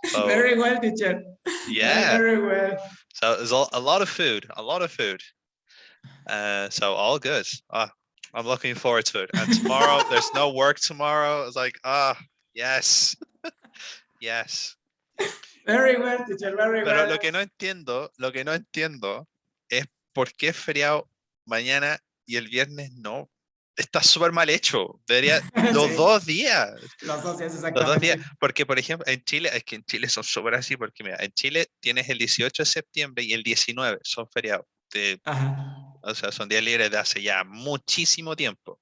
So, very well, teacher. yeah. Very well. So there's a lot of food, so all good. I'm looking forward to it. And tomorrow, there's no work tomorrow. It's like, yes, yes. Very well, teacher, very Pero well. lo que no entiendo es por qué es feriado mañana y el viernes no. Está súper mal hecho. Debería los Sí, 2 días. los 2 días Los 2 días. exactamente. Porque, por ejemplo, en Chile, es que en Chile son súper así, porque mira, en Chile tienes el 18 de septiembre y el 19 son feriados. Ajá. O sea, son días libres de hace ya muchísimo tiempo.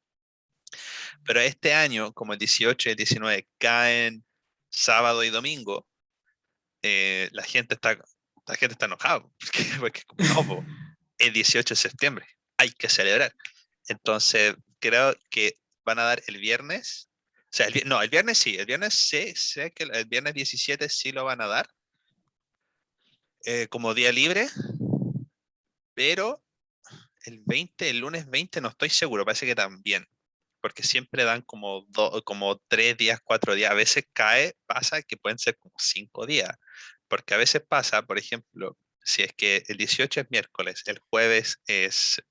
Pero este año, como el 18 y el 19 caen sábado y domingo, la gente está enojada. Porque no, po, el 18 de septiembre hay que celebrar. Entonces, creo que van a dar el viernes. O sea, no, el viernes sí. El viernes sé que el viernes 17 sí lo van a dar como día libre. Pero el lunes 20 no estoy seguro. Parece que también. Porque siempre dan como 3 días, 4 días. A veces pasa que pueden ser como 5 días. Porque a veces pasa, por ejemplo, si es que el 18 es miércoles, el jueves es,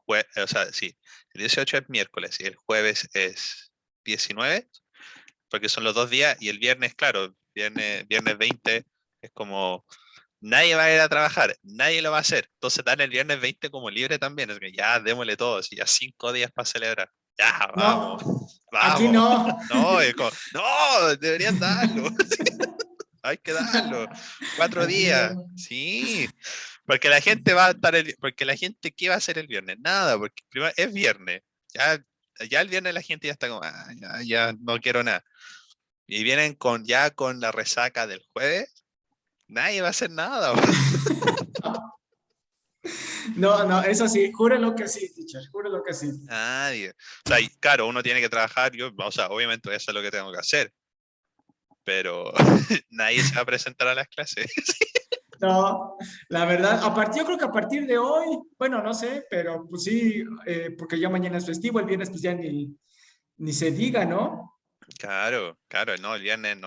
o sea, sí, el 18 es miércoles y el jueves es 19, porque son los 2 días, y el viernes, claro, viernes 20 es como, nadie va a ir a trabajar, nadie lo va a hacer. Entonces dan el viernes 20 como libre también, es que ya démosle todo, si ya 5 días para celebrar. Ya, vamos, No, aquí vamos. no. No, es como, no, deberían darlo. Hay que darlo. cuatro Aquí días, no. sí. Porque la gente porque la gente, ¿qué va a hacer el viernes? Nada, porque primero es viernes. Ya el viernes la gente ya está como, ya no quiero nada. Y vienen con la resaca del jueves, nadie va a hacer nada. No, no, eso sí, júrelo que sí, teacher, júrelo que sí. Nadie. O sea, y claro, uno tiene que trabajar, o sea, obviamente voy a hacer lo que tengo que hacer, pero nadie se va a presentar a las clases. No, la verdad, yo creo que a partir de hoy, bueno, no sé, pero pues sí, porque ya mañana es festivo, el viernes pues ya ni se diga, ¿no? Claro, claro, no, el viernes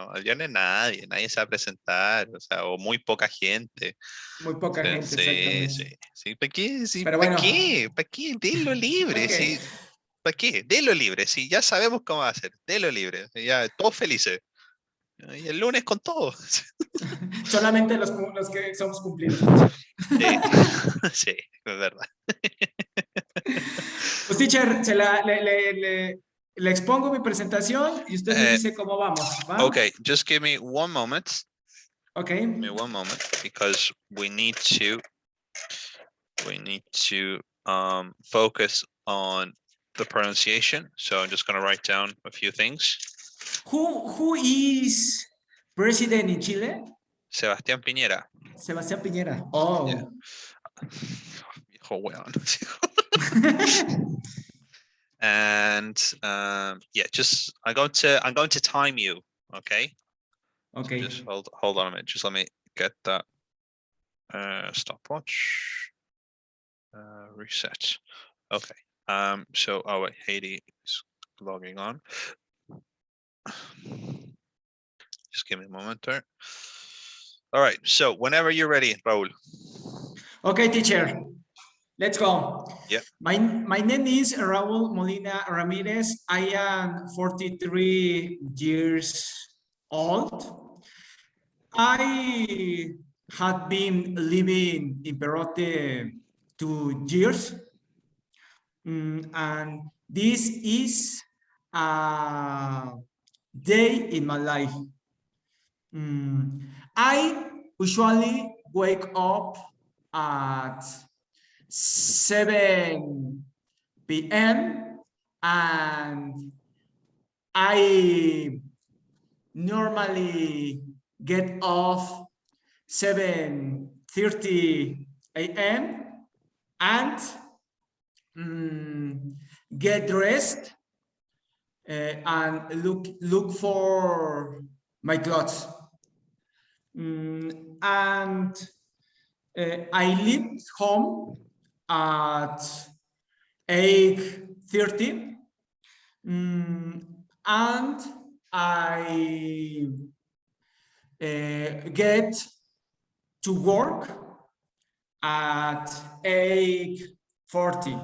nadie se va a presentar, o sea, o muy poca gente. Muy poca gente, Sí, exactamente. sí, sí, ¿para qué? Sí, Pero ¿para bueno, qué? ¿Para qué? Denlo libre, ok, sí, ¿para qué? Denlo libre, sí, ya sabemos cómo va a ser, denlo libre, ya, todos felices. Y el lunes con todo. solamente los que somos cumplidos, teacher. Sí, sí, es verdad. Pues, teacher, le expongo mi presentación y usted me Uh, dice cómo vamos, ¿va? okay, just give me one moment. Ok. Give me one moment because we need to focus on the pronunciation. So I'm just going to write down a few things. Who is president in Chile? Sebastián Piñera. Sebastián Piñera. Yeah. Oh. Viejo weón. And yeah, just I'm going to time you. Okay. Okay. So just hold on a minute. Just let me get that stopwatch. Reset. Okay. So wait, Haiti is logging on. Just give me a moment there. All right. So whenever you're ready, Raul. Okay, teacher. Let's go. Yeah. My name is Raul Molina Ramirez. I am 43 years old. I had been living in Perote 2 years. And this is a day in my life. I usually wake up at 7 p.m. and I normally get off 7:30 a.m. and get dressed and look for my clothes. And I leave home at 8:30, and I get to work at 8:40.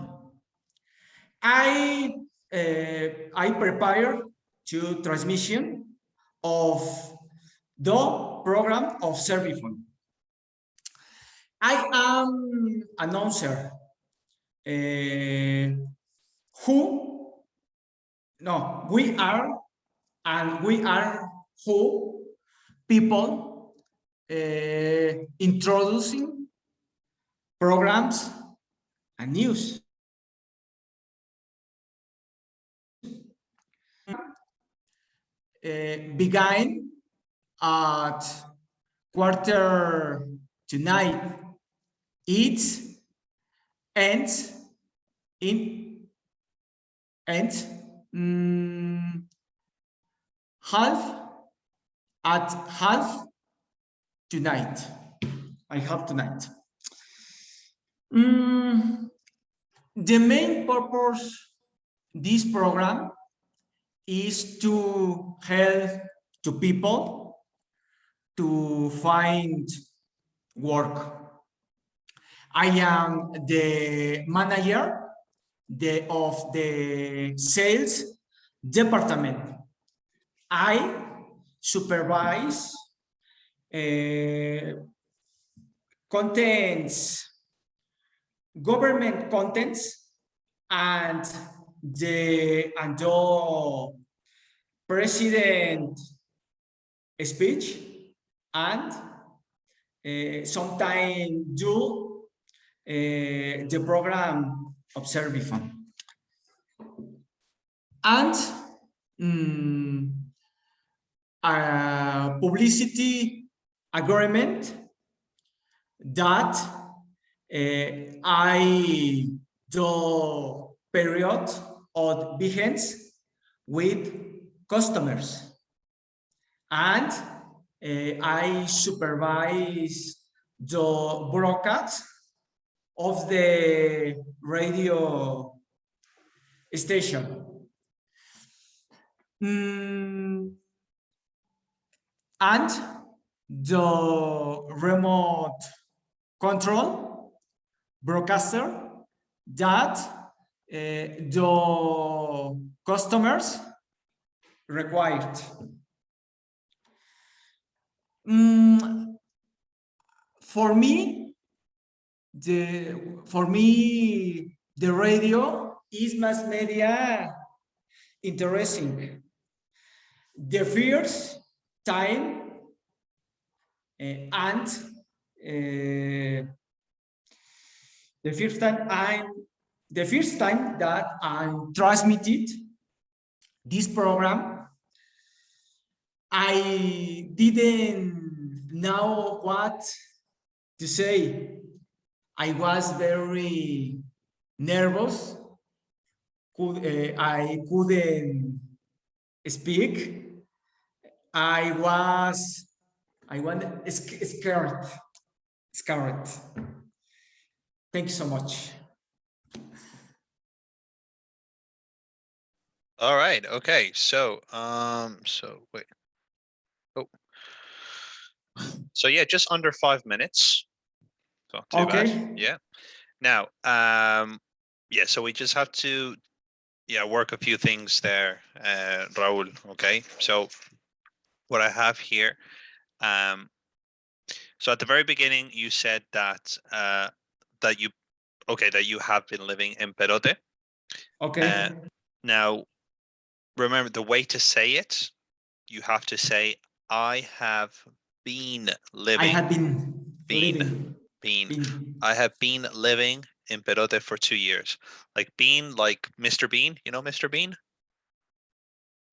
I prepare to transmission of the program of Serviphone. I am announcer who, no, we are, and we are who people introducing programs and news. Began at 8:45. It ends in mm, half at half tonight. I have tonight. The main purpose this program is to help to people to find work. I am the manager of the sales department. I supervise contents, government contents, and the president speech, and sometimes do the program of Serviphone. And a publicity agreement that I do period of vigence with customers, and I supervise the broadcast of the radio station. And the remote control broadcaster that the customers required. For me, the radio is mass media interesting. The first time and the first time that I transmitted this program, I didn't know what to say. I was very nervous. I couldn't speak. I was scared. Thank you so much. All right. Okay. So, wait. Oh. So yeah, just under 5 minutes. Not too bad. Yeah. Now, yeah. So we just have to, work a few things there, Raul. Okay. So what I have here, so at the very beginning, you said that that you have been living in Perote. Okay. Now, remember the way to say it. You have to say, I have been living. I have been living. I have been living in Perote for 2 years. Like Bean, like Mr. Bean. You know Mr. Bean?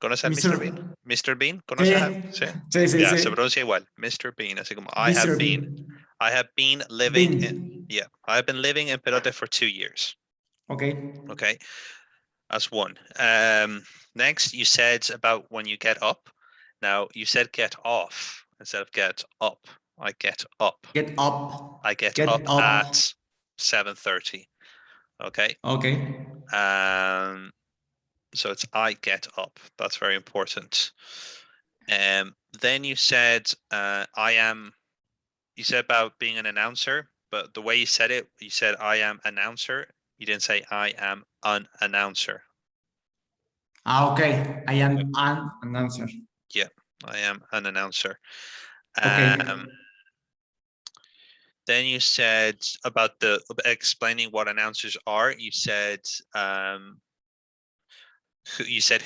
¿Conoces Mr. Bean? Mr. Bean, ¿conoces? Sí. Sí. Se pronuncia igual. Mr. Bean, así como I have been living I have been living in Perote for 2 years. Okay. That's one. Next, you said about when you get up. Now, you said get off instead of get up. I get up. Get up. I get up at 7:30. Okay. So it's I get up. That's very important. Then you said you said about being an announcer, but the way you said it, you said I am announcer. You didn't say I am an announcer. Okay. I am an announcer. Yeah, I am an announcer. Okay. Then you said about explaining what announcers are. You said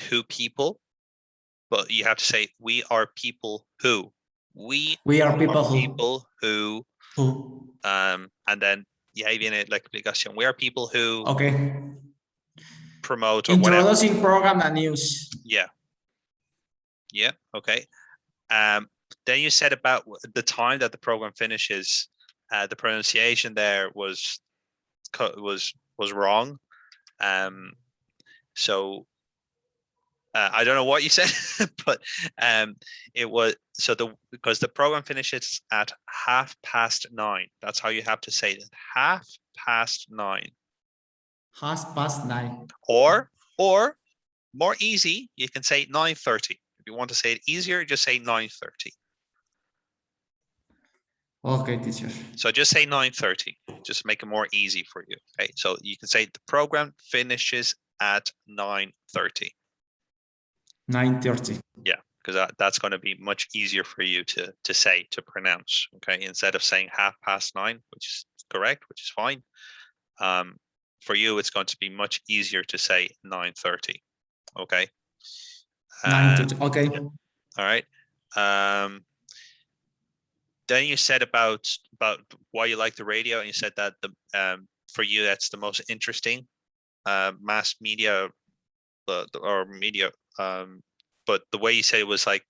who people, but you have to say we are people who. We are are people people who. who. And then y ahí viene la explicación. We are people who Okay. promote or whatever. Introducing program and news. Yeah. Yeah. Okay. Then you said about the time that the program finishes. The pronunciation there was wrong. So I don't know what you said, but it was because the program finishes at 9:30. That's how you have to say it. 9:30. 9:30. Or more easy, you can say 9:30. If you want to say it easier, just say 9:30. Okay, teacher. So just say 9:30. Just make it more easy for you. Okay. So you can say the program finishes at 9:30. 9:30. Yeah, because that's going to be much easier for you to say, to pronounce. Okay, instead of saying 9:30, which is correct, which is fine. For you, it's going to be much easier to say 9:30. Okay. 9:30. Okay. All right. Then you said about why you like the radio, and you said that for you that's the most interesting mass media or media. But the way you said it was like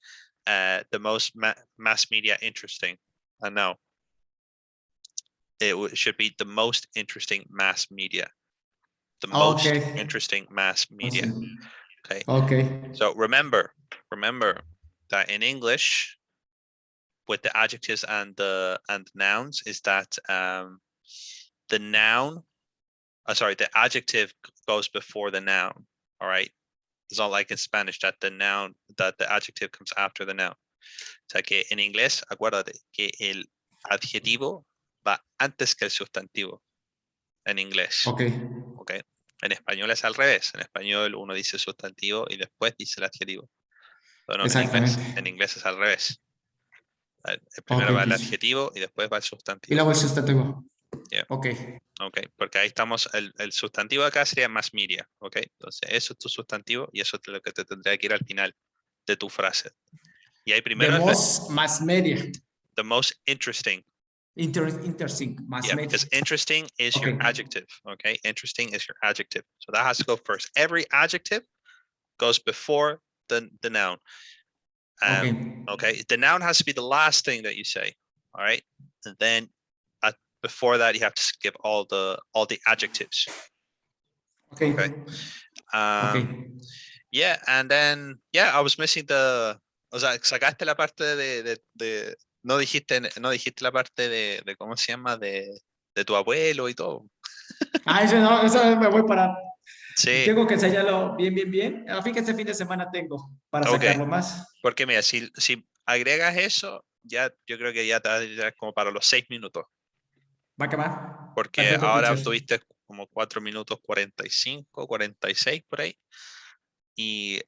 the most mass media interesting. And no, it should be the most interesting mass media. The most interesting mass media. Okay. Okay. So remember that in English, with the adjectives and the nouns, is that the noun, the adjective goes before the noun. All right. It's not like in Spanish that the adjective comes after the noun. O sea que en inglés, acuérdate que el adjetivo va antes que el sustantivo. En inglés. Okay. Okay. En español es al revés. En español uno dice sustantivo y después dice el adjetivo. Pero en inglés es al revés. Primero va el adjetivo y después va el sustantivo. Y luego el sustantivo. Yeah. Ok. Ok, porque ahí estamos, el sustantivo acá sería mass media, ok. Entonces eso es tu sustantivo y eso es lo que te tendría que ir al final de tu frase. Y ahí primero The most mass media. The most interesting. Interesting, mass media. Because interesting is your adjective, okay. Interesting is your adjective, so that has to go first. Every adjective goes before the noun. Okay, the noun has to be the last thing that you say. All right, and then before that you have to skip all the adjectives. Okay. Yeah, and then I was missing the, o sea, sacaste la parte de no dijiste la parte de cómo se llama, de tu abuelo y todo. Eso me voy para. Sí. Tengo que ensayarlo bien. A fin que este fin de semana tengo para sacarlo más. Porque mira, si agregas eso, ya yo creo que ya te va a ir como para los 6 minutos. Va que va. Porque perfecto, ahora teacher. Tuviste como 4 minutos 45, 46 por ahí. Y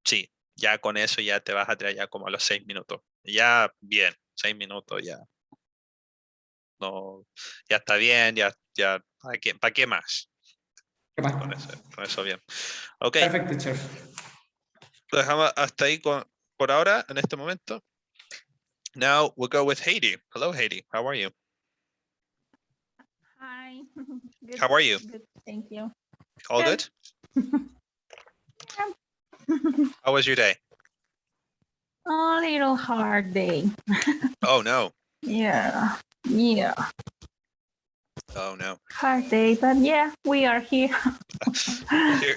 sí, ya con eso ya te vas a tirar ya como a los 6 minutos. Ya bien, 6 minutos ya. No, ya está bien, ya ¿para qué más? Con eso bien. Ok. Perfecto, teacher. Dejamos hasta ahí por ahora, en este momento. Now we'll go with Heidi. Hello, Heidi. How are you? Hi. Good. How are you? Good. Thank you. All good? How was your day? A little hard day. Oh, no. Yeah. Oh, no. Hard day, but yeah, we are here.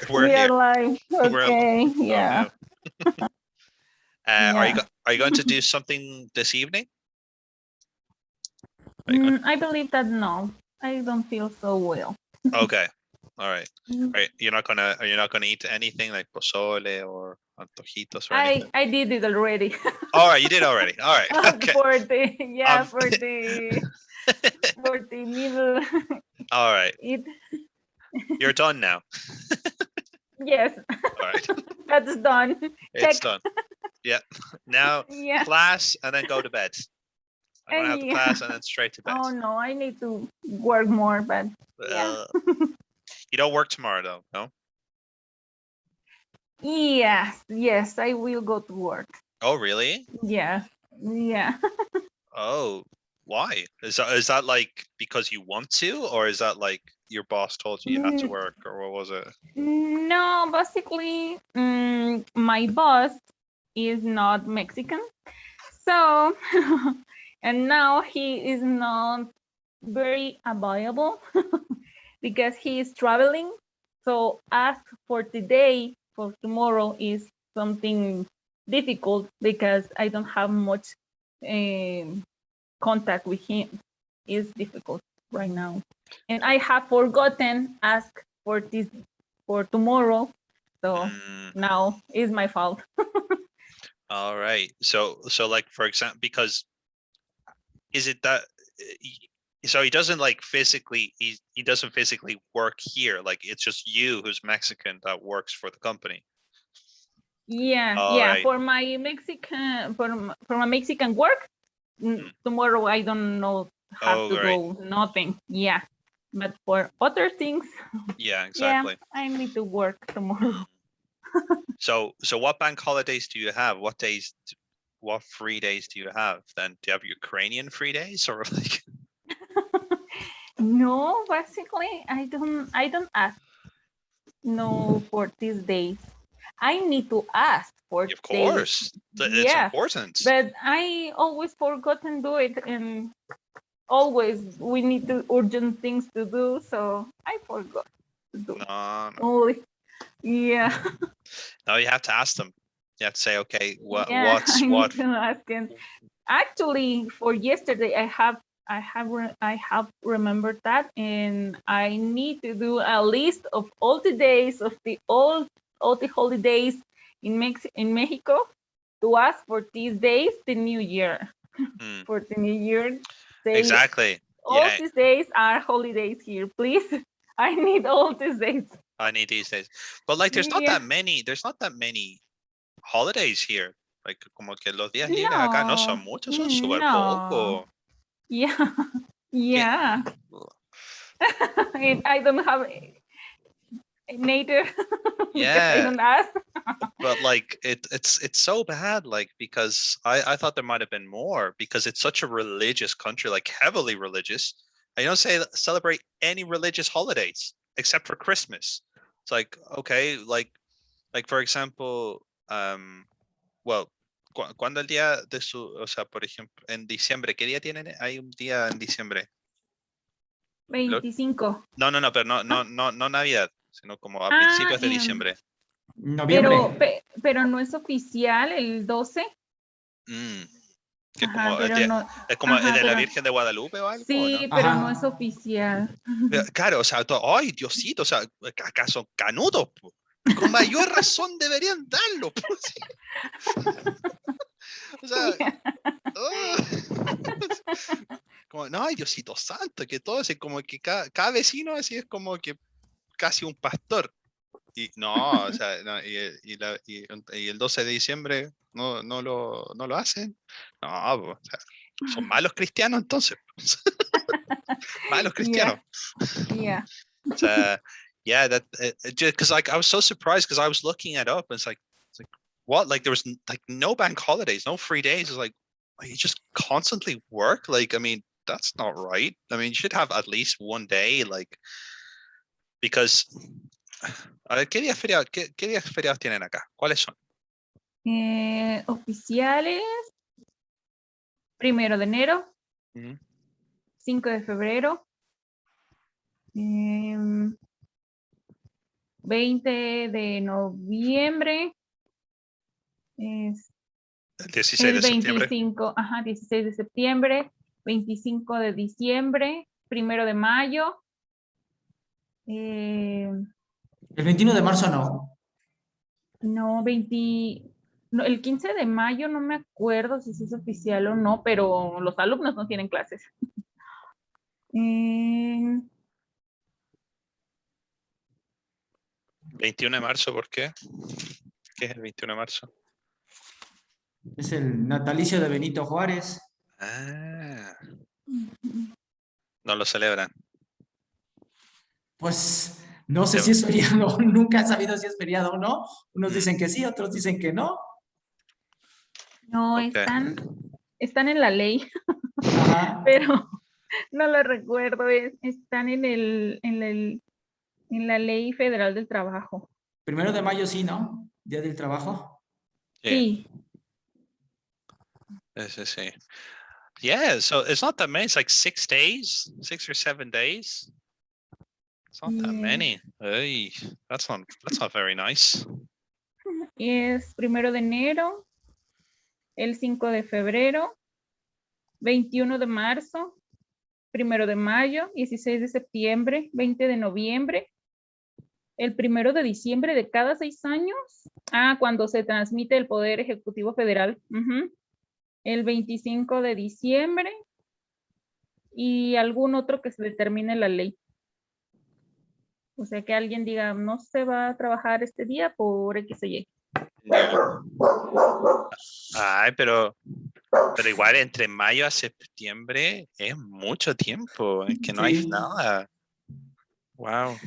We're here. Are live. Okay. Yeah. Oh, no. Are you going to do something this evening? I believe that no. I don't feel so well. Okay. All right. You're not gonna eat anything like pozole or antojitos or anything? I did it already. All right, you did already. All right. Okay. For the Um, for the middle. All right. It You're done now. yes. All right. That's done. It's Check. done. Yeah. Now Yeah. class and then go to bed. I'm gonna have the Yeah. class and then straight to bed. Oh no, I need to work more, but yeah. You don't work tomorrow though, no? Yes, I will go to work. Oh really? Yeah. Oh, why? Is that like because you want to, or is that like your boss told you had to work, or what was it? No, basically, my boss is not Mexican, so and now he is not very available because he is traveling. So ask for today for tomorrow is something difficult because I don't have much contact with him. It's difficult right now, and I have forgotten ask for this for tomorrow. So now is my fault. All right. So like for example, because is it that so he doesn't like physically he doesn't physically work here, like it's just you who's Mexican that works for the company. Yeah, All right. for my Mexican work, tomorrow I don't know have to go nothing. Yeah, but for other things, yeah, exactly. Yeah, I need to work tomorrow. So what bank holidays do you have? What free days do you have? Then do you have Ukrainian free days or like? No, basically I don't ask no for these days. I need to ask for Of course, days. it's important. But I always forgotten do it, and always we need to urgent things to do, so I forgot to do. No. Only, yeah. No, you have to ask them. You have to say, okay, I what's what? need to ask him. Actually, for yesterday, I have remembered that, and I need to do a list of all the days of all the holidays in Mexico to ask for these days the New Year. For the New Year, exactly. All these days are holidays here, please. I need all these days. I need these days, but like, there's not that many. There's not that many holidays here. Like, como que los días libres acá no son muchos, son súper poco. Yeah, yeah. I don't have native. Yeah. I don't ask. But like it's so bad, like, because I thought there might have been more, because it's such a religious country, like heavily religious. I don't celebrate any religious holidays except for Christmas. It's like, okay, like for example, well, ¿cuándo el día de su, o sea, por ejemplo, en diciembre, ¿qué día tienen? Hay un día en diciembre. 25. No, pero no Navidad, sino como a principios de diciembre. Noviembre. Pero no es oficial el 12. Que Ajá, como, no, es como ajá, de la Virgen de Guadalupe o algo. Sí, ¿no? pero no es oficial. Claro, o sea, ay, Diosito, o sea, ¿acaso canudos? Con mayor razón deberían darlo. O sea, como, no, ay, Diosito santo, que todo es como que cada vecino así es como que casi un pastor. Y no, o sea, no, y el 12 de diciembre no lo hacen. No, o sea, son malos cristianos entonces. Malos cristianos. Yeah. So, yeah, that because like I was so surprised because I was looking it up and it's like what, like there was like no bank holidays, no free days. It's like, you just constantly work. Like, I mean, that's not right. I mean, you should have at least one day, like, because a ver, ¿qué días feriados tienen acá? ¿Cuáles son? Oficiales, 1 de enero, 5 de febrero, 20 de noviembre, el 16 de 25, septiembre. Ajá, 16 de septiembre, 25 de diciembre, 1 de mayo. El 21 de marzo no. No, 20, no, el 15 de mayo no me acuerdo si es oficial o no, pero los alumnos no tienen clases. 21 de marzo, ¿por qué? ¿Qué es el 21 de marzo? Es el natalicio de Benito Juárez. Ah, no lo celebran. Pues no sé Se- si es feriado, nunca he sabido si es feriado o no. Unos Mm, dicen que sí, otros dicen que no. No, ok. están en la ley, Ajá. pero no lo recuerdo. Están en la ley federal del trabajo. 1 de mayo sí, ¿no? Día del trabajo. Sí. Sí. Yeah, so it's not that many. It's like 6 days, 6 or 7 days. It's not that Yeah. many. Ay, that's not very nice. Es 1 de enero, el 5 de febrero, 21 de marzo, 1 de mayo, 16 de septiembre, 20 de noviembre, el 1 de diciembre de cada 6 años. Cuando se transmite el Poder Ejecutivo Federal. El 25 de diciembre y algún otro que se determine la ley. O sea, que alguien diga, no se va a trabajar este día por X o Y. Ay, pero igual entre mayo a septiembre es mucho tiempo, es que no hay Sí. nada. Wow.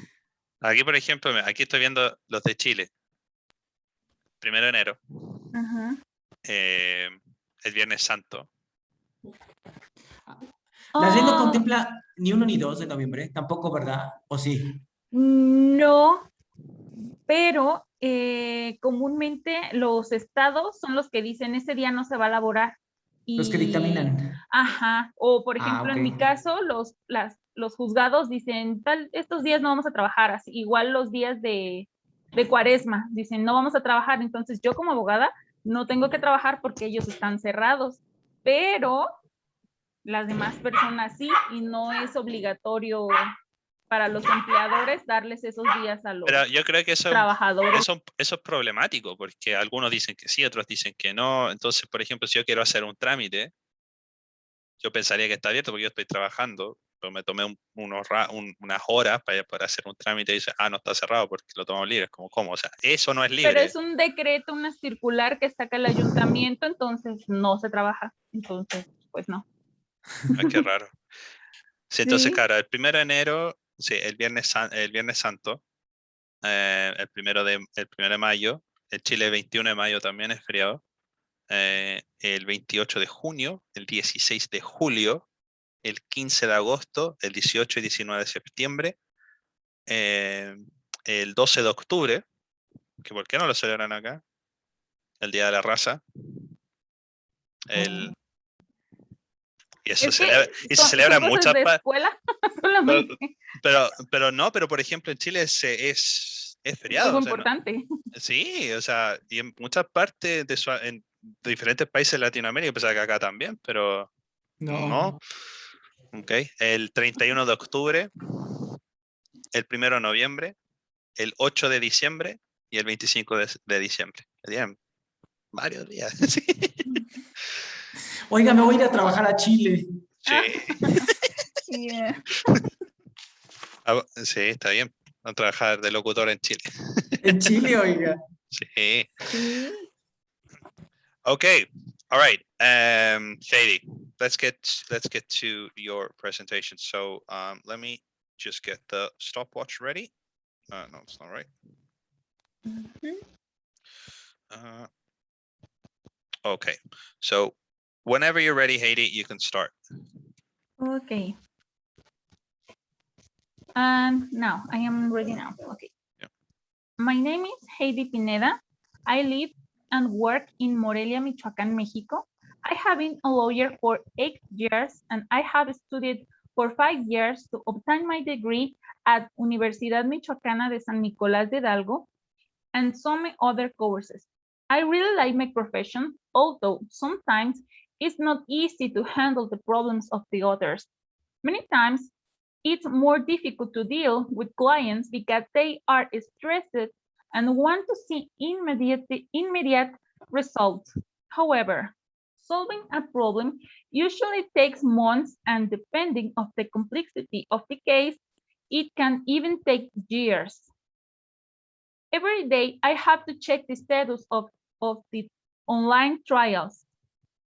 Aquí, por ejemplo, aquí estoy viendo los de Chile. 1 de enero, Ajá. el Viernes Santo. La ley no Oh, contempla ni 1 ni 2 de noviembre, tampoco, ¿verdad? ¿O sí? no, pero comúnmente los estados son los que dicen ese día no se va a laborar. Los que dictaminan. Ajá, o por ejemplo, Ok. en mi caso, los juzgados dicen, estos días no vamos a trabajar, así, igual los días de cuaresma, dicen, no vamos a trabajar, entonces yo como abogada no tengo que trabajar porque ellos están cerrados, pero las demás personas sí, y no es obligatorio para los empleadores darles esos días a los Pero yo creo que trabajadores. eso es problemático, porque algunos dicen que sí, otros dicen que no. Entonces, por ejemplo, si yo quiero hacer un trámite, yo pensaría que está abierto porque yo estoy trabajando, pero me tomé unas horas para poder hacer un trámite y dice, no está cerrado porque lo tomamos libre. Es como, ¿cómo? O sea, eso no es Pero libre. es un decreto, una circular que saca el ayuntamiento, entonces no se trabaja. Entonces, pues no. Qué raro. Sí, entonces, Sí. claro, el 1 de enero, sí, el Viernes Santo, el 1 de mayo, el Chile 21 de mayo también es feriado, el 28 de junio, el 16 de julio, el 15 de agosto, el 18 y 19 de septiembre, el 12 de octubre, que ¿por qué no lo celebran acá? El Día de la Raza. El, y eso Es que y se celebra son en cosas muchas de partes. escuela Pero, solamente. pero por ejemplo, en Chile es Es feriado. algo O sea, importante. sí, o sea, y en muchas partes en diferentes países de Latinoamérica, pues acá también, pero no. No. Ok. El 31 de octubre, el 1 de noviembre, el 8 de diciembre y el 25 de diciembre. Serían varios días. Sí. Oiga, me voy a ir a trabajar a Chile. Yeah. Sí, está bien. A trabajar de locutor en Chile. En Chile, oiga. Sí. Sí. Okay. All right. Katie, let's get to your presentation. So let me just get the stopwatch ready. No, it's not right. Okay. So whenever you're ready, Haiti, you can start. Okay. And now I am ready now. Okay. Yeah. My name is Heidi Pineda. I live and work in Morelia, Michoacán, Mexico. I have been a lawyer for 8 years and I have studied for 5 years to obtain my degree at Universidad Michoacana de San Nicolás de Hidalgo and some other courses. I really like my profession, although sometimes it's not easy to handle the problems of the others. Many times it's more difficult to deal with clients because they are stressed and want to see immediate results. However, solving a problem usually takes months, and depending on the complexity of the case, it can even take years. Every day, I have to check the status of the online trials,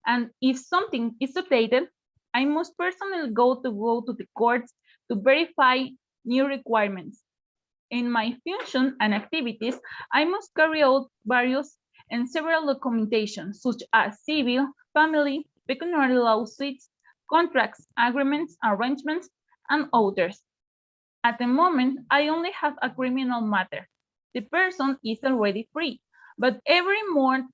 and if something is updated, I must personally go to the courts to verify new requirements. In my function and activities, I must carry out various and several documentation, such as civil, family, pecuniary lawsuits, contracts, agreements, arrangements, and others. At the moment, I only have a criminal matter. The person is already free, but every month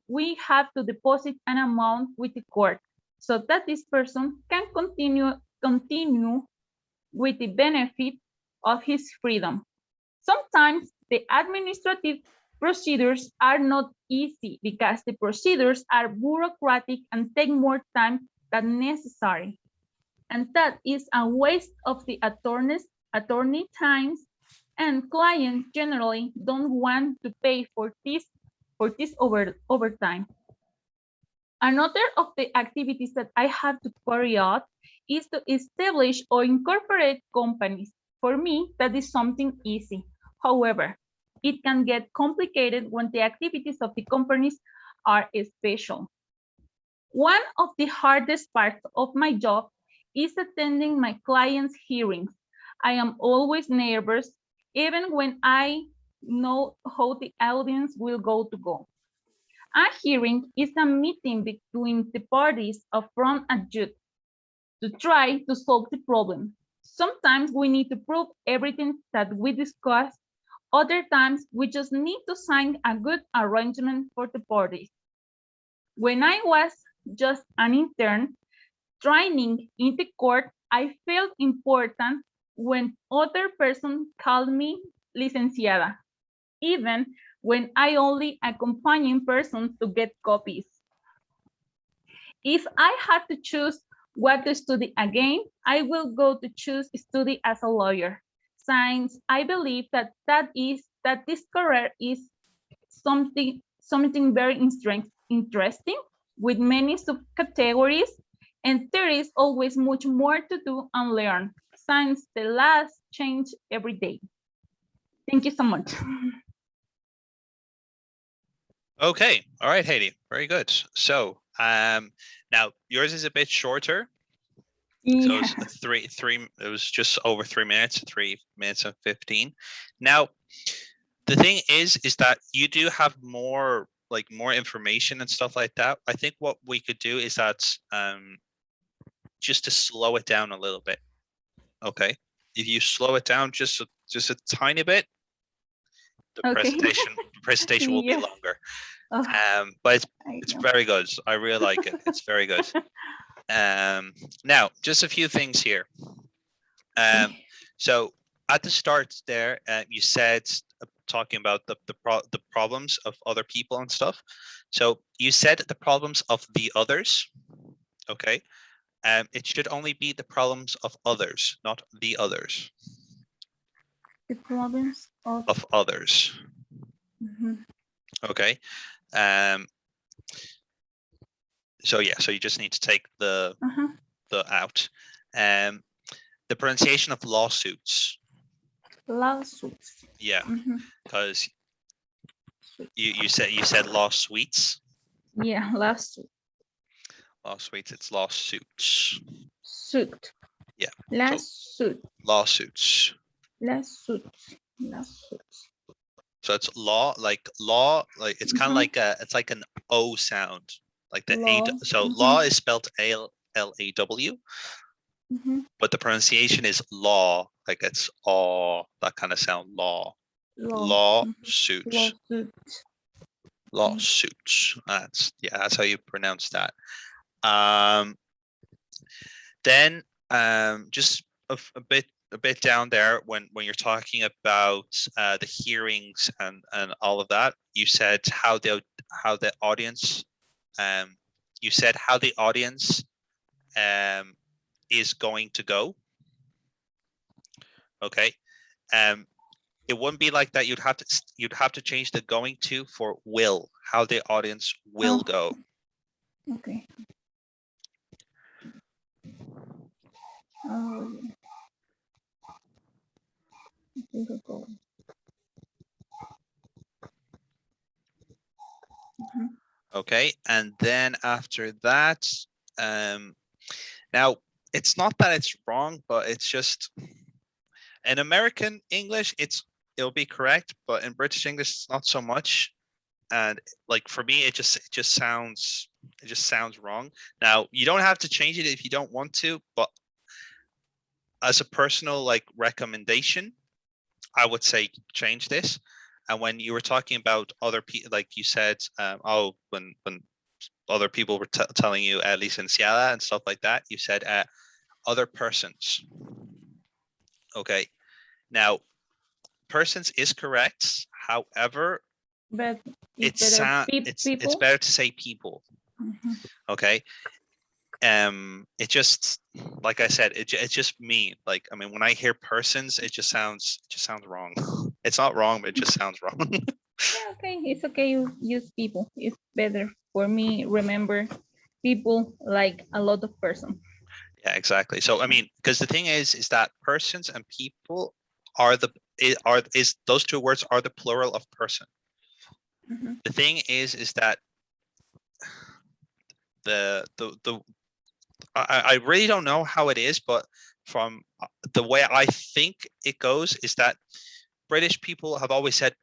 we have to deposit an amount with the court so that this person can continue with the benefit of his freedom. Sometimes the administrative procedures are not easy because the procedures are bureaucratic and take more time than necessary. And that is a waste of the attorney times, and clients generally don't want to pay for this overtime. Another of the activities that I have to carry out is to establish or incorporate companies. For me, that is something easy. However, it can get complicated when the activities of the companies are special. One of the hardest parts of my job is attending my clients' hearings. I am always nervous, even when I know how the audience will go. A hearing is a meeting between the parties from a judge to try to solve the problem. Sometimes we need to prove everything that we discussed. Other times we just need to sign a good arrangement for the parties. When I was just an intern training in the court, I felt important when other person called me licenciada, even when I only accompanying persons to get copies. If I had to choose what to study again, I will go to choose study as a lawyer, since I believe that this career is something very interesting with many subcategories, and there is always much more to do and learn, since the laws change every day. Thank you so much. Okay, all right, Haiti, very good. So now yours is a bit shorter. So Yeah. it was just over 3 minutes, 3 minutes and 15. Now, the thing is that you do have more information and stuff like that. I think what we could do is that just to slow it down a little bit. Okay, if you slow it down just a tiny bit, the Okay. presentation will be Yes. longer. Oh, But it's know. very good. I really like it. It's very good. Now, just a few things here. So at the start there, you said talking about the problems of other people and stuff. So you said the problems of the others. Okay. It should only be the problems of others, not the others. The problems Of others. Mhm. Okay. So yeah, so you just need to take the out. The pronunciation of lawsuits. Lawsuits. Yeah, because you said lawsuits. Yeah, lawsuit. Lawsuits, it's lawsuits. Suit. Yeah. Lawsuit. Lawsuits. Lawsuits. Lawsuits. So it's law, it's kind of like it's like an O sound, like the Law. A. So law is spelled Law, but the pronunciation is law, like it's all that kind of sound. Law. Lawsuits. Lawsuits. That's how you pronounce that. Then just a bit down there when you're talking about the hearings and all of that, you said how the audience you said how the audience is going to go. Okay. it wouldn't be like that. You'd have to change the going to for will, how the audience will go. Okay. Oh, difficult. Okay, and then after that, now it's not that it's wrong, but it's just in American English, it'll be correct, but in British English, it's not so much. And like for me, it just sounds wrong. Now you don't have to change it if you don't want to, but as a personal like recommendation, I would say change this. And when you were talking about other people, like you said, when other people were telling you licenciada and stuff like that, you said other persons. Okay, now persons is correct. However, But it's people. better to say people. Okay. It just, like I said, it's just me. Like, I mean, when I hear persons, it just sounds wrong. It's not wrong, but it just sounds wrong. Yeah, okay, it's okay. You use people. It's better for me. Remember, people like a lot of person. Yeah, exactly. So I mean, because the thing is that persons and people those two words are the plural of person. The thing is that I really don't know how it is, but from the way I think it goes is that British people have always said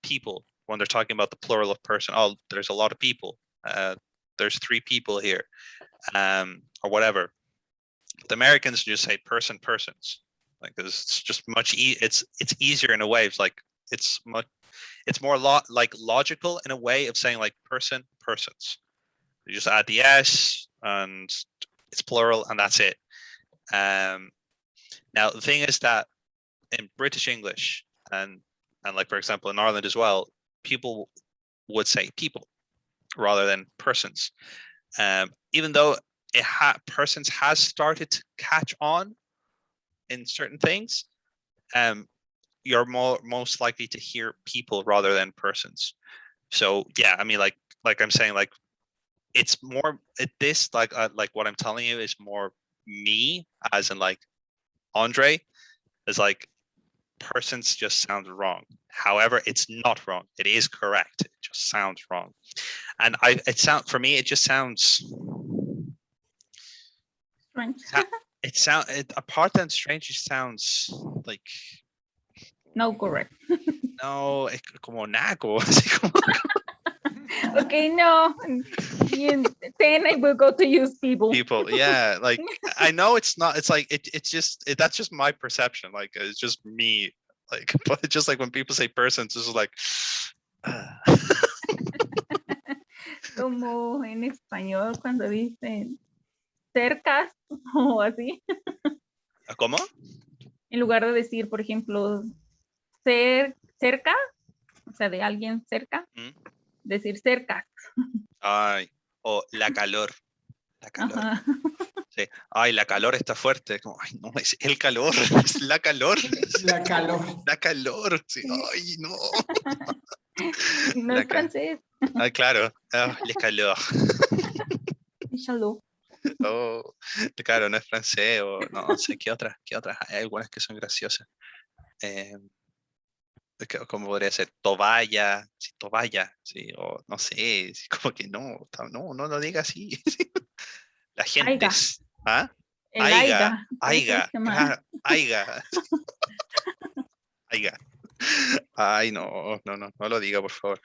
people when they're talking about the plural of person. Oh, there's a lot of people. There's 3 people here, or whatever. The Americans just say persons. Like it's just much it's easier in a way. It's like it's more like logical in a way of saying like persons. You just add the s and it's plural and that's it. Now the thing is that in British English and like for example in Ireland as well, people would say people rather than persons. Even though persons has started to catch on in certain things, you're most likely to hear people rather than persons. So yeah, I mean like I'm saying, like it's more this like what I'm telling you is more me, as in like Andre is like persons just sounds wrong. However, it's not wrong. It is correct. It just sounds wrong. And for me, it just sounds Strange. apart than strange, it sounds like No, correct. no, como naco. Así como, Okay, no. Then I will go to use people. people, yeah, like I know it's not. It's like it's just that's just my perception. Like it's just me. Like, but it's just like when people say persons, it's just like. Como en español cuando dicen cercas o así. ¿Cómo? En lugar de decir, por ejemplo, cerca, o sea, de alguien cerca, decir cerca. Ay, o la calor. La calor. Ajá. Sí. Ay, la calor está fuerte. Como, ay, no, es el calor, es la calor. La calor. La calor. Sí. Ay, no. No es francés. Ay, claro. Oh, le calor. Échalo. Oh, claro, no es francés o no sé qué otras. Hay algunas que son graciosas. ¿Cómo podría ser? Toballa, sí, toballa, sí, o no sé, como que no lo diga así. La gente. Aiga. ¿Ah? El aiga, claro, aiga. Aiga. Ay, no lo diga, por favor.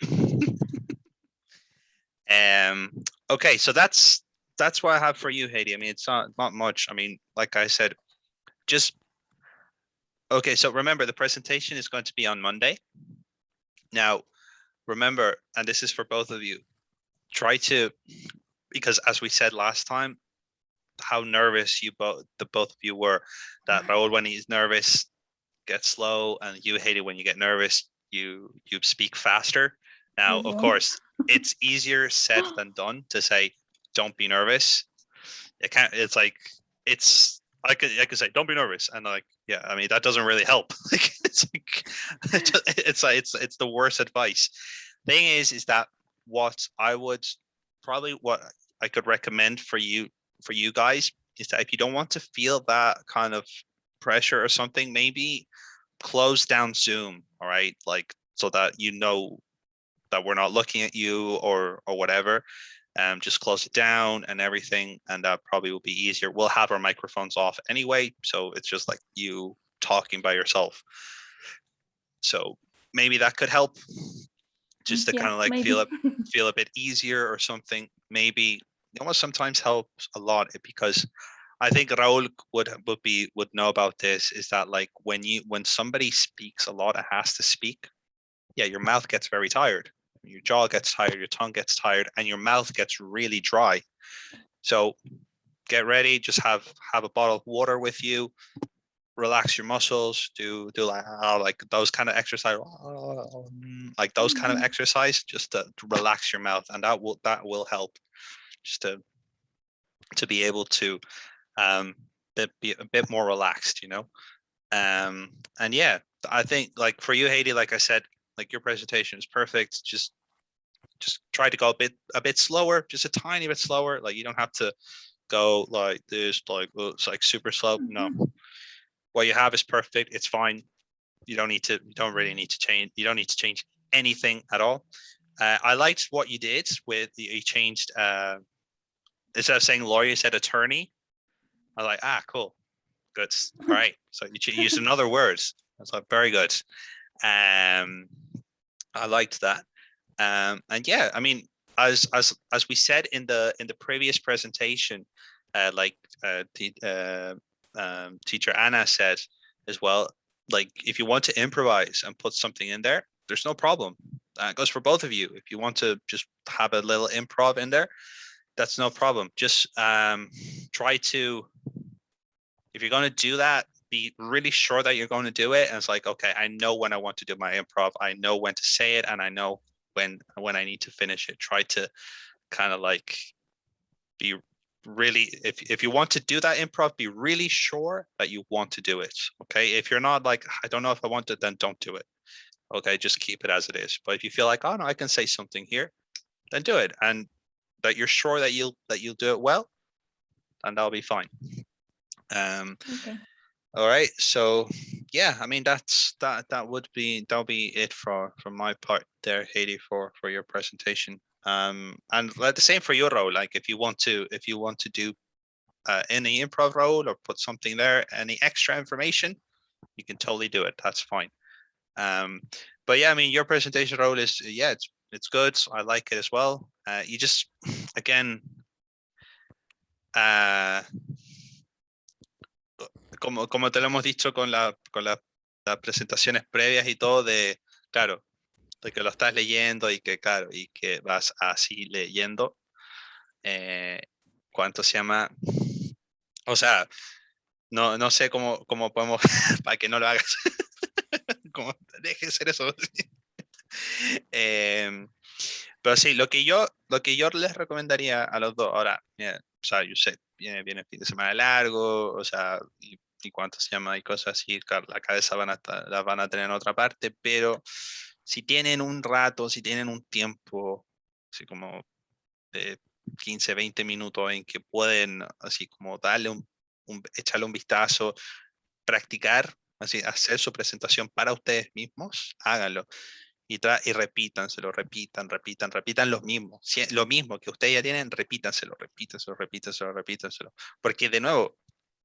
Okay, so that's what I have for you, Heidi. I mean, it's not much. I mean, like I said, just okay. So remember, the presentation is going to be on Monday. Now, remember, and this is for both of you, try to, because as we said last time, how nervous the both of you were. That Raul, when he's nervous, gets slow, and you hate it when you get nervous. You speak faster. Now, of course, it's easier said than done to say, don't be nervous. It's I could say, don't be nervous, and like, yeah, I mean that doesn't really help. Like, it's the worst advice. Thing is that what I could recommend for you guys is that if you don't want to feel that kind of pressure or something, maybe close down Zoom, all right? Like, so that you know that we're not looking at you or whatever. Just close it down and everything, and that probably will be easier. We'll have our microphones off anyway, so it's just like you talking by yourself. So maybe that could help, just to Yeah, kind of like maybe. feel a bit easier or something. Maybe, you know what sometimes helps a lot, because I think Raul would know about this, is that like when somebody speaks a lot and has to speak, yeah, your mouth gets very tired, your jaw gets tired, your tongue gets tired, and your mouth gets really dry. So get ready, just have a bottle of water with you, relax your muscles, do like those kind of exercise, like those kind of exercise, just to relax your mouth, and that will help, just to be able to be a bit more relaxed, you know. And yeah, I think like for you, Haiti, like I said, like your presentation is perfect. Just try to go a bit slower, just a tiny bit slower. Like you don't have to go like this, like it's like super slow. No, what you have is perfect. It's fine. You don't really need to change. You don't need to change anything at all. I liked what you did with you changed. Instead of saying lawyer, you said attorney. I was like, cool, good, all right. So you used another word. That's like very good. I liked that. And yeah, I mean, as we said in the previous presentation, teacher Anna said as well, like if you want to improvise and put something in there, there's no problem. It goes for both of you. If you want to just have a little improv in there, that's no problem. Just try to, if you're going to do that, be really sure that you're going to do it. And it's like, okay, I know when I want to do my improv. I know when to say it, and I know when I need to finish it. Try to kind of like be really, if you want to do that improv, be really sure that you want to do it. Okay. If you're not like, I don't know if I want it, then don't do it. Okay. Just keep it as it is. But if you feel like, oh no, I can say something here, then do it. And that you're sure that you'll do it well, and that'll be fine. Okay. All right. So yeah, I mean that'll be it from my part there, Haiti, for your presentation. And like the same for your role. Like if you want to do any improv role or put something there, any extra information, you can totally do it. That's fine. But yeah, I mean your presentation role is, yeah, it's good. I like it as well. You just, again, como te lo hemos dicho con las presentaciones previas y todo, de claro, de que lo estás leyendo y que claro, y que vas así leyendo, ¿cuánto se llama? O sea, no sé cómo podemos, para que no lo hagas, como deje de ser eso. Pero sí, lo que yo les recomendaría a los dos ahora, o sea, yo sé, viene el fin de semana largo, o sea, y cuánto se llama y cosas así, claro, la cabeza las van a tener en otra parte, pero si tienen un rato, si tienen un tiempo, así como de 15, 20 minutos en que pueden así como darle echarle un vistazo, practicar, así, hacer su presentación para ustedes mismos, háganlo. Y repítanselo, repitan lo mismo que ustedes ya tienen, repítanselo. Porque de nuevo,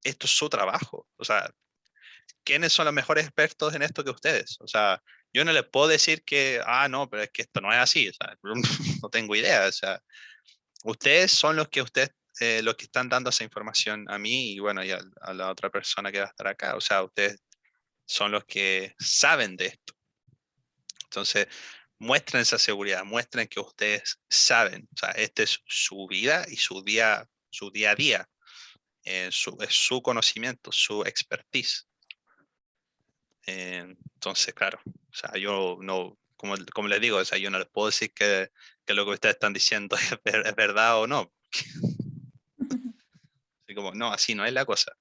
esto es su trabajo. O sea, ¿quiénes son los mejores expertos en esto que ustedes? O sea, yo no les puedo decir que, no, pero es que esto no es así. O sea, no tengo idea. O sea, ustedes son los que los que están dando esa información a mí y bueno, y a la otra persona que va a estar acá. O sea, ustedes son los que saben de esto. Entonces, muestren esa seguridad, muestren que ustedes saben, o sea, esta es su vida y su día a día, es su conocimiento, su expertise. Entonces, claro, o sea, yo no, como les digo, o sea, yo no les puedo decir que lo que ustedes están diciendo es verdad o no. Así como, no, así no es la cosa.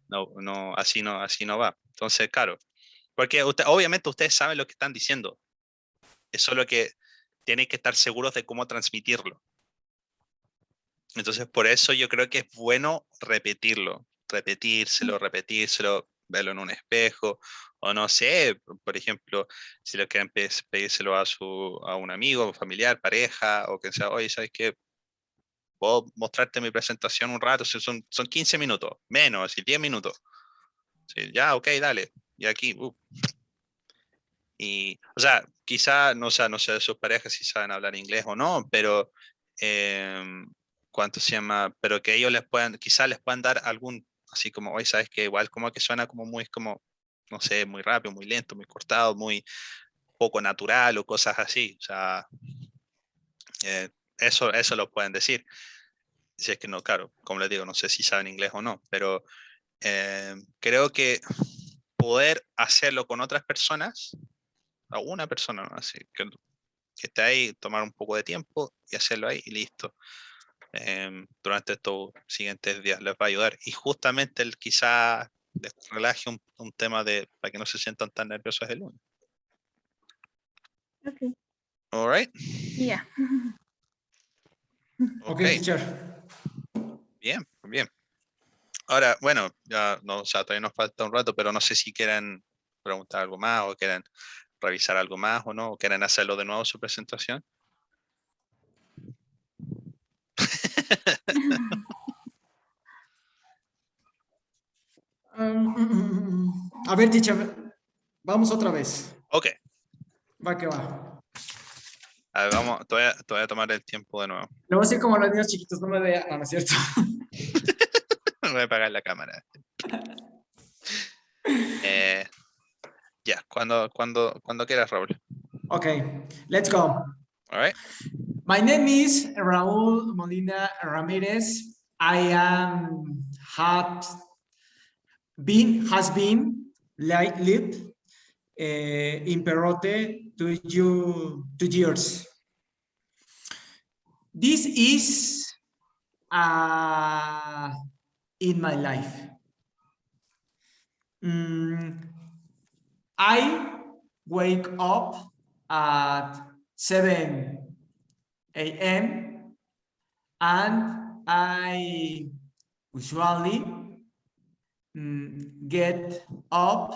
no, así no va. Entonces, claro, porque obviamente ustedes saben lo que están diciendo, es solo que tienen que estar seguros de cómo transmitirlo. Entonces, por eso yo creo que es bueno repetírselo, verlo en un espejo, o no sé, por ejemplo, si lo quieren pedírselo a un amigo, familiar, pareja, o que sea, oye, ¿sabes qué? Puedo mostrarte mi presentación un rato, si son 15 minutos, menos, si 10 minutos. Sí, ya, ok, dale. Y aquí, Y, o sea, quizá, no sé de sus parejas si saben hablar inglés o no, pero ¿cuánto se llama? Pero que ellos quizá les puedan dar algún, así como, hoy sabes que igual como que suena como muy, como, no sé, muy rápido, muy lento, muy cortado, muy poco natural o cosas así. O sea, eso lo pueden decir. Si es que no, claro, como les digo, no sé si saben inglés o no, pero creo que poder hacerlo con otras personas, a una persona, ¿no? Así que esté ahí, tomar un poco de tiempo y hacerlo ahí y listo. Durante estos siguientes días les va a ayudar. Y justamente el quizá les relaje un tema para que no se sientan tan nerviosos el lunes. Okay. All right. Yeah. Okay, Ok, teacher. bien, bien. Ahora, bueno, ya no, o sea, todavía nos falta un rato, pero no sé si quieren preguntar algo más o quieren revisar algo más o no, o quieren hacerlo de nuevo su presentación. A ver, teacher, vamos otra vez. Ok, Va que va. a ver, te voy a tomar el tiempo de nuevo. Le voy a decir como a los niños chiquitos, no me vean. No, no es cierto. Voy a apagar la cámara. Eh, ya, cuando quieras, Raúl. Okay, let's go. All right. My name is Raúl Molina Ramirez. I am has been lived in Perote 2 years. This is in my life. I wake up at 7 a.m. and I usually get up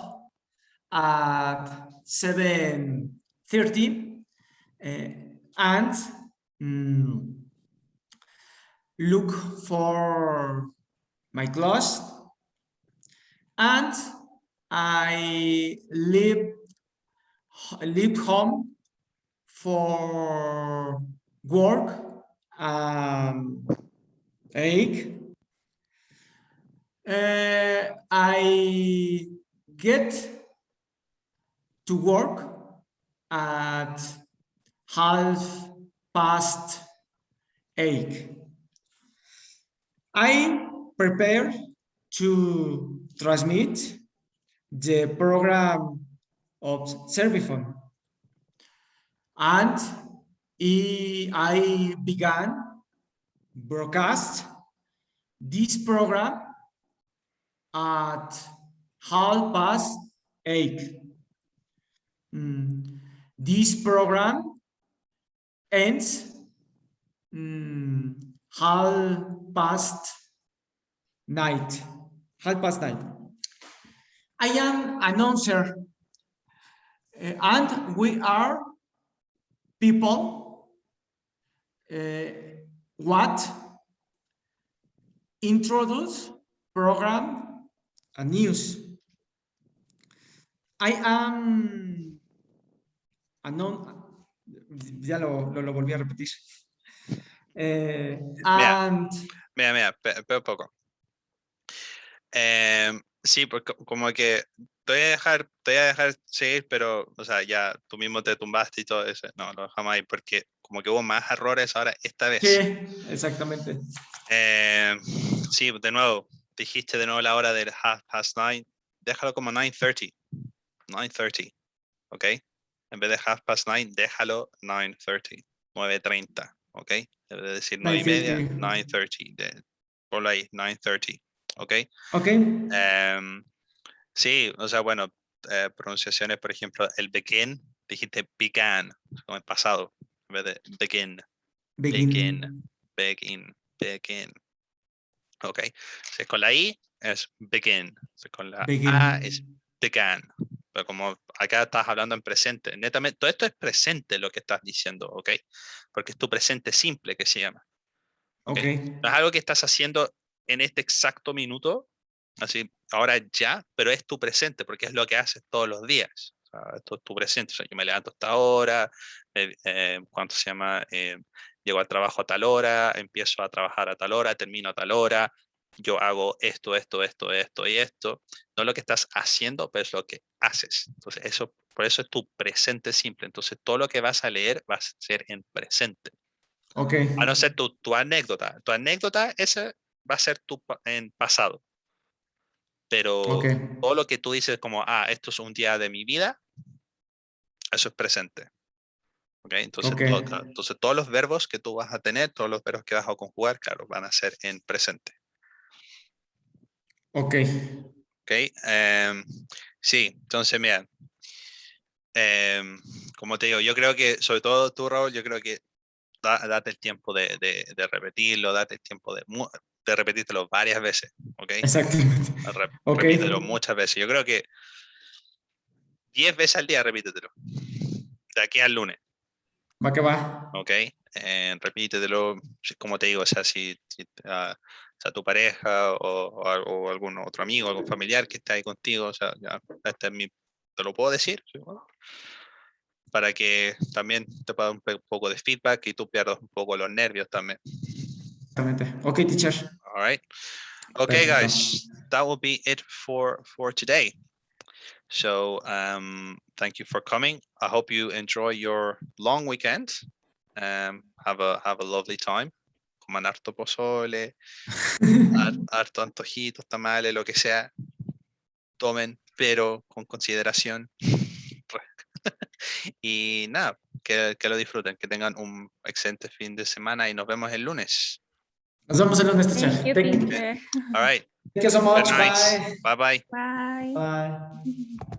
at 7:30 and look for my clothes, and I leave home for work, egg. I get to work at 8:30. I prepare to transmit the program of Serviphone, and I began broadcast this program at 8:30. This program ends 9:30. 9:30. I am announcer, and we are people what introduce program and news. I am ya lo volví a repetir. Mira, espera un poco. Sí, porque como que te voy a dejar seguir, pero, o sea, ya tú mismo te tumbaste y todo eso. No, lo dejamos ahí porque como que hubo más errores ahora esta vez. Sí, exactamente. Sí, de nuevo, dijiste de nuevo la hora del 9:30. Déjalo como 9:30. 9:30, ¿ok? En vez de 9:30, déjalo 9:30. 9:30, ¿ok? Debe decir 9:30, 9:30. Ponlo ahí, 9:30, ¿ok? Ok. Sí, o sea, bueno, pronunciaciones, por ejemplo, el begin, dijiste began, como en pasado, en vez de begin, Begin. begin. Ok, si es con la I, es begin. Si es con la A, es Begin. began. Pero como acá estás hablando en presente, netamente, todo esto es presente lo que estás diciendo, ¿ok? Porque es tu presente simple que se llama, ¿ok? Ok. No es algo que estás haciendo en este exacto minuto, así, ahora ya, pero es tu presente, porque es lo que haces todos los días. O sea, esto es tu presente. O sea, yo me levanto a esta hora, ¿cuánto se llama? Llego al trabajo a tal hora, empiezo a trabajar a tal hora, termino a tal hora, yo hago esto y esto. No lo que estás haciendo, pero es lo que haces. Entonces, eso, por eso es tu presente simple. Entonces, todo lo que vas a leer va a ser en presente. Ok. A no ser tu anécdota. Tu anécdota, esa va a ser en pasado. Ok. Pero todo lo que tú dices como, esto es un día de mi vida, eso es presente. ¿Ok? Entonces, Ok. entonces todos los verbos que tú vas a tener, todos los verbos que vas a conjugar, claro, van a ser en presente. Ok. ¿Ok? Sí, entonces mira, como te digo, yo creo que, sobre todo tú, Raúl, yo creo que date el tiempo de repetirlo, date el tiempo de repetírtelo varias veces. ¿Ok? Exactamente. Ok. Repítelo muchas veces. Yo creo que 10 veces al día repítetelo. De aquí al lunes. Va que va. ¿Ok? Repítetelo, como te digo, o sea, o sea, tu pareja o algún otro amigo, algún familiar que esté ahí contigo, o sea, ya, este es te lo puedo decir, ¿sí? Bueno, para que también te pueda dar un poco de feedback y tú pierdas un poco los nervios también. Exactamente. Ok, teacher. All right. Okay, Perfecto. guys, that will be it for today. So thank you for coming. I hope you enjoy your long weekend. Have a lovely time. Coman harto pozole, harto antojitos, tamales, lo que sea. Tomen, pero con consideración. Y nada, que lo disfruten, que tengan un excelente fin de semana y nos vemos el lunes. Nos vemos el lunes, teacher. Thank you, Thank teacher. All right. you so Good much. night. Bye. Bye bye. Bye. Bye.